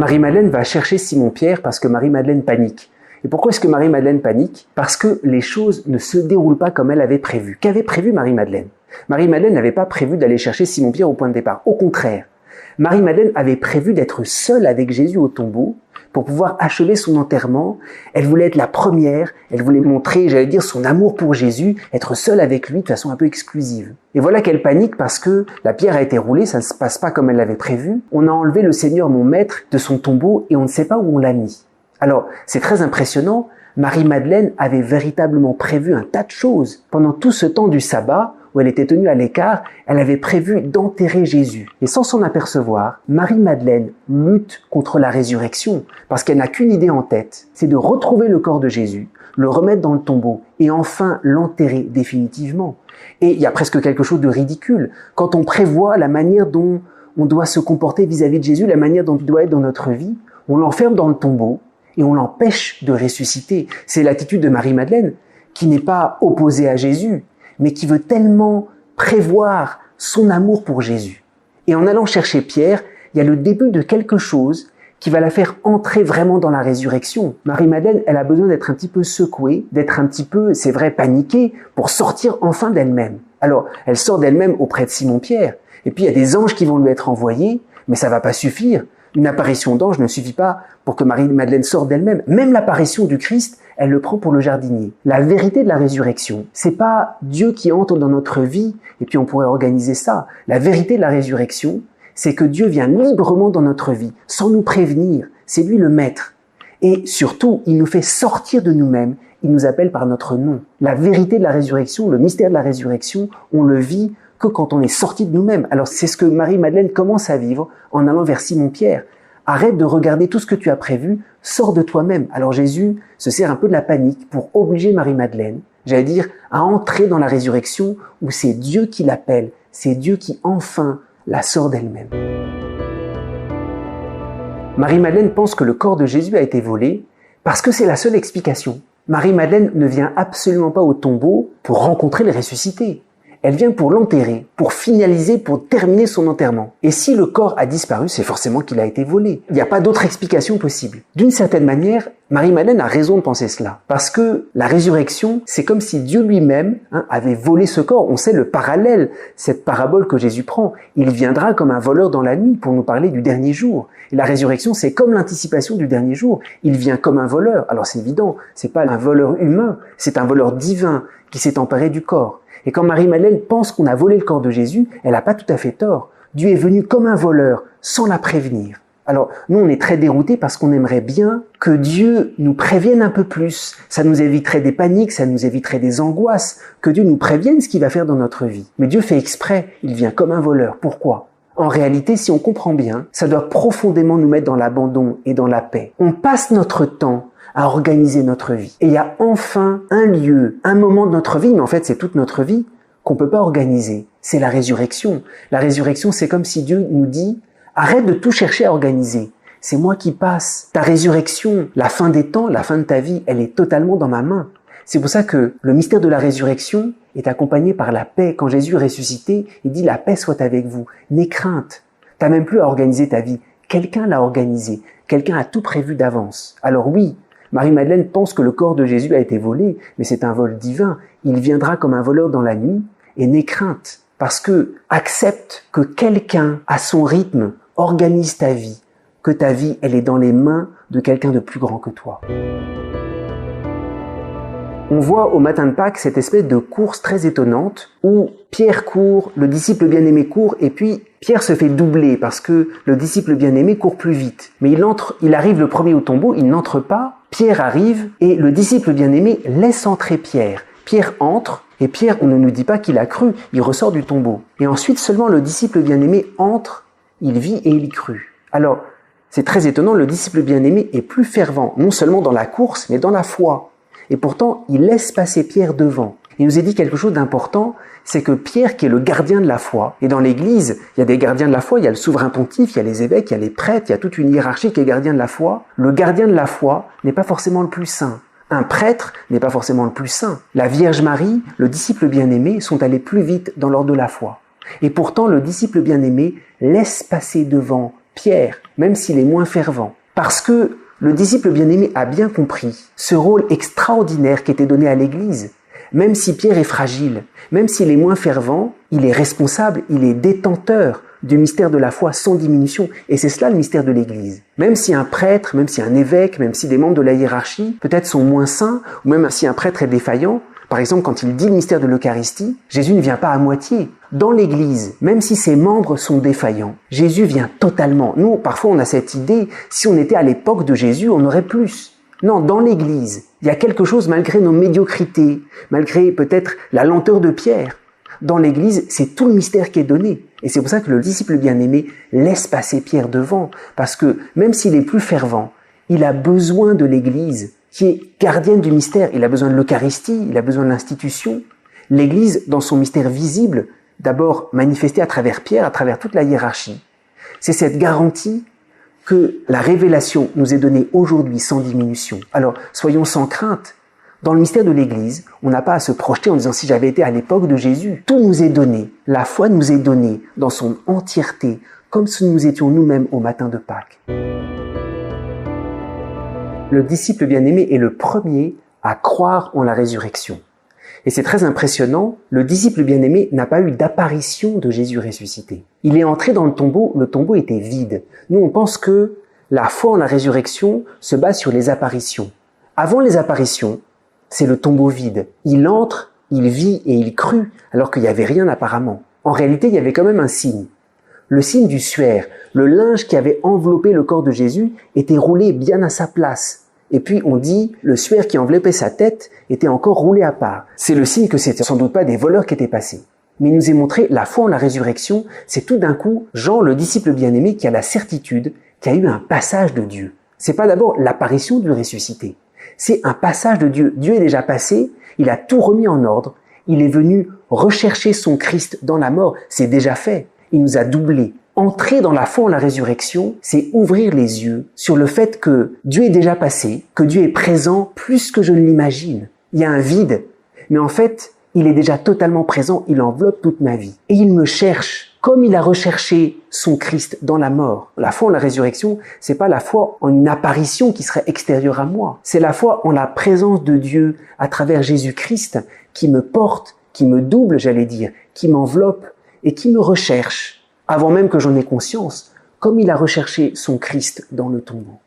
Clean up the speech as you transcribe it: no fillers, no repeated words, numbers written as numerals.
Marie-Madeleine va chercher Simon-Pierre parce que Marie-Madeleine panique. Et pourquoi est-ce que Marie-Madeleine panique? Parce que les choses ne se déroulent pas comme elle avait prévu. Qu'avait prévu Marie-Madeleine? Marie-Madeleine n'avait pas prévu d'aller chercher Simon-Pierre au point de départ. Au contraire, Marie-Madeleine avait prévu d'être seule avec Jésus au tombeau pour pouvoir achever son enterrement. Elle voulait être la première, elle voulait montrer, son amour pour Jésus, être seule avec lui de façon un peu exclusive. Et voilà qu'elle panique parce que la pierre a été roulée, ça ne se passe pas comme elle l'avait prévu. On a enlevé le Seigneur, mon maître, de son tombeau et on ne sait pas où on l'a mis. Alors, c'est très impressionnant. Marie-Madeleine avait véritablement prévu un tas de choses. Pendant tout ce temps du sabbat, où elle était tenue à l'écart, elle avait prévu d'enterrer Jésus. Et sans s'en apercevoir, Marie-Madeleine lutte contre la résurrection, parce qu'elle n'a qu'une idée en tête, c'est de retrouver le corps de Jésus, le remettre dans le tombeau, et enfin l'enterrer définitivement. Et il y a presque quelque chose de ridicule, quand on prévoit la manière dont on doit se comporter vis-à-vis de Jésus, la manière dont il doit être dans notre vie, on l'enferme dans le tombeau, et on l'empêche de ressusciter. C'est l'attitude de Marie-Madeleine, qui n'est pas opposée à Jésus, mais qui veut tellement prévoir son amour pour Jésus. Et en allant chercher Pierre, il y a le début de quelque chose qui va la faire entrer vraiment dans la résurrection. Marie-Madeleine, elle a besoin d'être un petit peu secouée, d'être un petit peu, c'est vrai, paniquée, pour sortir enfin d'elle-même. Alors, elle sort d'elle-même auprès de Simon-Pierre, et puis il y a des anges qui vont lui être envoyés, mais ça va pas suffire. Une apparition d'ange ne suffit pas pour que Marie-Madeleine sorte d'elle-même. Même l'apparition du Christ, elle le prend pour le jardinier. La vérité de la résurrection, c'est pas Dieu qui entre dans notre vie et puis on pourrait organiser ça. La vérité de la résurrection, c'est que Dieu vient librement dans notre vie, sans nous prévenir. C'est lui le maître. Et surtout, il nous fait sortir de nous-mêmes. Il nous appelle par notre nom. La vérité de la résurrection, le mystère de la résurrection, on le vit que quand on est sorti de nous-mêmes. Alors c'est ce que Marie-Madeleine commence à vivre en allant vers Simon-Pierre. Arrête de regarder tout ce que tu as prévu, sors de toi-même. Alors Jésus se sert un peu de la panique pour obliger Marie-Madeleine, à entrer dans la résurrection où c'est Dieu qui l'appelle, c'est Dieu qui enfin la sort d'elle-même. Marie-Madeleine pense que le corps de Jésus a été volé parce que c'est la seule explication. Marie-Madeleine ne vient absolument pas au tombeau pour rencontrer le ressuscité. Elle vient pour l'enterrer, pour finaliser, pour terminer son enterrement. Et si le corps a disparu, c'est forcément qu'il a été volé. Il n'y a pas d'autre explication possible. D'une certaine manière, Marie-Madeleine a raison de penser cela. Parce que la résurrection, c'est comme si Dieu lui-même avait volé ce corps. On sait le parallèle, cette parabole que Jésus prend. Il viendra comme un voleur dans la nuit pour nous parler du dernier jour. Et la résurrection, c'est comme l'anticipation du dernier jour. Il vient comme un voleur. Alors c'est évident, c'est pas un voleur humain, c'est un voleur divin qui s'est emparé du corps. Et quand Marie-Madeleine pense qu'on a volé le corps de Jésus, elle n'a pas tout à fait tort. Dieu est venu comme un voleur, sans la prévenir. Alors, nous, on est très déroutés parce qu'on aimerait bien que Dieu nous prévienne un peu plus. Ça nous éviterait des paniques, ça nous éviterait des angoisses, que Dieu nous prévienne ce qu'il va faire dans notre vie. Mais Dieu fait exprès, il vient comme un voleur. Pourquoi ? En réalité, si on comprend bien, ça doit profondément nous mettre dans l'abandon et dans la paix. On passe notre temps à organiser notre vie. Et il y a enfin un lieu, un moment de notre vie, mais en fait c'est toute notre vie, qu'on peut pas organiser. C'est la résurrection. La résurrection, c'est comme si Dieu nous dit « Arrête de tout chercher à organiser. C'est moi qui passe. Ta résurrection, la fin des temps, la fin de ta vie, elle est totalement dans ma main. » C'est pour ça que le mystère de la résurrection est accompagné par la paix. Quand Jésus est ressuscité, il dit « La paix soit avec vous. N'aie crainte. T'as même plus à organiser ta vie. Quelqu'un l'a organisé. Quelqu'un a tout prévu d'avance. » Alors oui, Marie-Madeleine pense que le corps de Jésus a été volé, mais c'est un vol divin. Il viendra comme un voleur dans la nuit et n'aie crainte. Parce que accepte que quelqu'un, à son rythme, organise ta vie. Que ta vie, elle est dans les mains de quelqu'un de plus grand que toi. On voit au matin de Pâques cette espèce de course très étonnante où Pierre court, le disciple bien-aimé court et puis Pierre se fait doubler parce que le disciple bien-aimé court plus vite. Mais il arrive le premier au tombeau, il n'entre pas, Pierre arrive et le disciple bien-aimé laisse entrer Pierre. Pierre entre et Pierre, on ne nous dit pas qu'il a cru, il ressort du tombeau. Et ensuite seulement le disciple bien-aimé entre, il vit et il crut. Alors, c'est très étonnant, le disciple bien-aimé est plus fervent, non seulement dans la course, mais dans la foi. Et pourtant, il laisse passer Pierre devant. Il nous est dit quelque chose d'important, c'est que Pierre, qui est le gardien de la foi, et dans l'Église, il y a des gardiens de la foi, il y a le souverain pontife, il y a les évêques, il y a les prêtres, il y a toute une hiérarchie qui est gardien de la foi. Le gardien de la foi n'est pas forcément le plus saint. Un prêtre n'est pas forcément le plus saint. La Vierge Marie, le disciple bien-aimé, sont allés plus vite dans l'ordre de la foi. Et pourtant, le disciple bien-aimé laisse passer devant Pierre, même s'il est moins fervent. Parce que le disciple bien-aimé a bien compris ce rôle extraordinaire qui était donné à l'Église. Même si Pierre est fragile, même s'il est moins fervent, il est responsable, il est détenteur du mystère de la foi sans diminution. Et c'est cela le mystère de l'Église. Même si un prêtre, même si un évêque, même si des membres de la hiérarchie peut-être sont moins saints, ou même si un prêtre est défaillant, par exemple quand il dit le mystère de l'Eucharistie, Jésus ne vient pas à moitié. Dans l'Église, même si ses membres sont défaillants, Jésus vient totalement. Nous, parfois on a cette idée, si on était à l'époque de Jésus, on aurait plus. Non, dans l'Église, il y a quelque chose malgré nos médiocrités, malgré peut-être la lenteur de Pierre. Dans l'Église, c'est tout le mystère qui est donné. Et c'est pour ça que le disciple bien-aimé laisse passer Pierre devant, parce que même s'il est plus fervent, il a besoin de l'Église, qui est gardienne du mystère. Il a besoin de l'Eucharistie, il a besoin de l'institution. L'Église, dans son mystère visible, d'abord manifesté à travers Pierre, à travers toute la hiérarchie. C'est cette garantie que la révélation nous est donnée aujourd'hui sans diminution. Alors, soyons sans crainte. Dans le mystère de l'Église, on n'a pas à se projeter en disant si j'avais été à l'époque de Jésus. Tout nous est donné. La foi nous est donnée dans son entièreté, comme si nous étions nous-mêmes au matin de Pâques. Le disciple bien-aimé est le premier à croire en la résurrection. Et c'est très impressionnant, le disciple bien-aimé n'a pas eu d'apparition de Jésus ressuscité. Il est entré dans le tombeau était vide. Nous, on pense que la foi en la résurrection se base sur les apparitions. Avant les apparitions, c'est le tombeau vide. Il entre, il vit et il crut, alors qu'il n'y avait rien apparemment. En réalité, il y avait quand même un signe. Le signe du suaire, le linge qui avait enveloppé le corps de Jésus, était roulé bien à sa place. Et puis on dit, le suaire qui enveloppait sa tête était encore roulé à part. C'est le signe que c'était sans doute pas des voleurs qui étaient passés. Mais il nous est montré la foi en la résurrection, c'est tout d'un coup Jean, le disciple bien-aimé, qui a la certitude qu'il y a eu un passage de Dieu. C'est pas d'abord l'apparition du ressuscité. C'est un passage de Dieu. Dieu est déjà passé, il a tout remis en ordre, il est venu rechercher son Christ dans la mort, c'est déjà fait. Il nous a doublés. Entrer dans la foi en la résurrection, c'est ouvrir les yeux sur le fait que Dieu est déjà passé, que Dieu est présent plus que je ne l'imagine. Il y a un vide, mais en fait, il est déjà totalement présent, il enveloppe toute ma vie. Et il me cherche, comme il a recherché son Christ dans la mort. La foi en la résurrection, c'est pas la foi en une apparition qui serait extérieure à moi. C'est la foi en la présence de Dieu à travers Jésus-Christ qui me porte, qui me double, j'allais dire, qui m'enveloppe et qui me recherche. Avant même que j'en ai conscience, comme il a recherché son Christ dans le tombeau.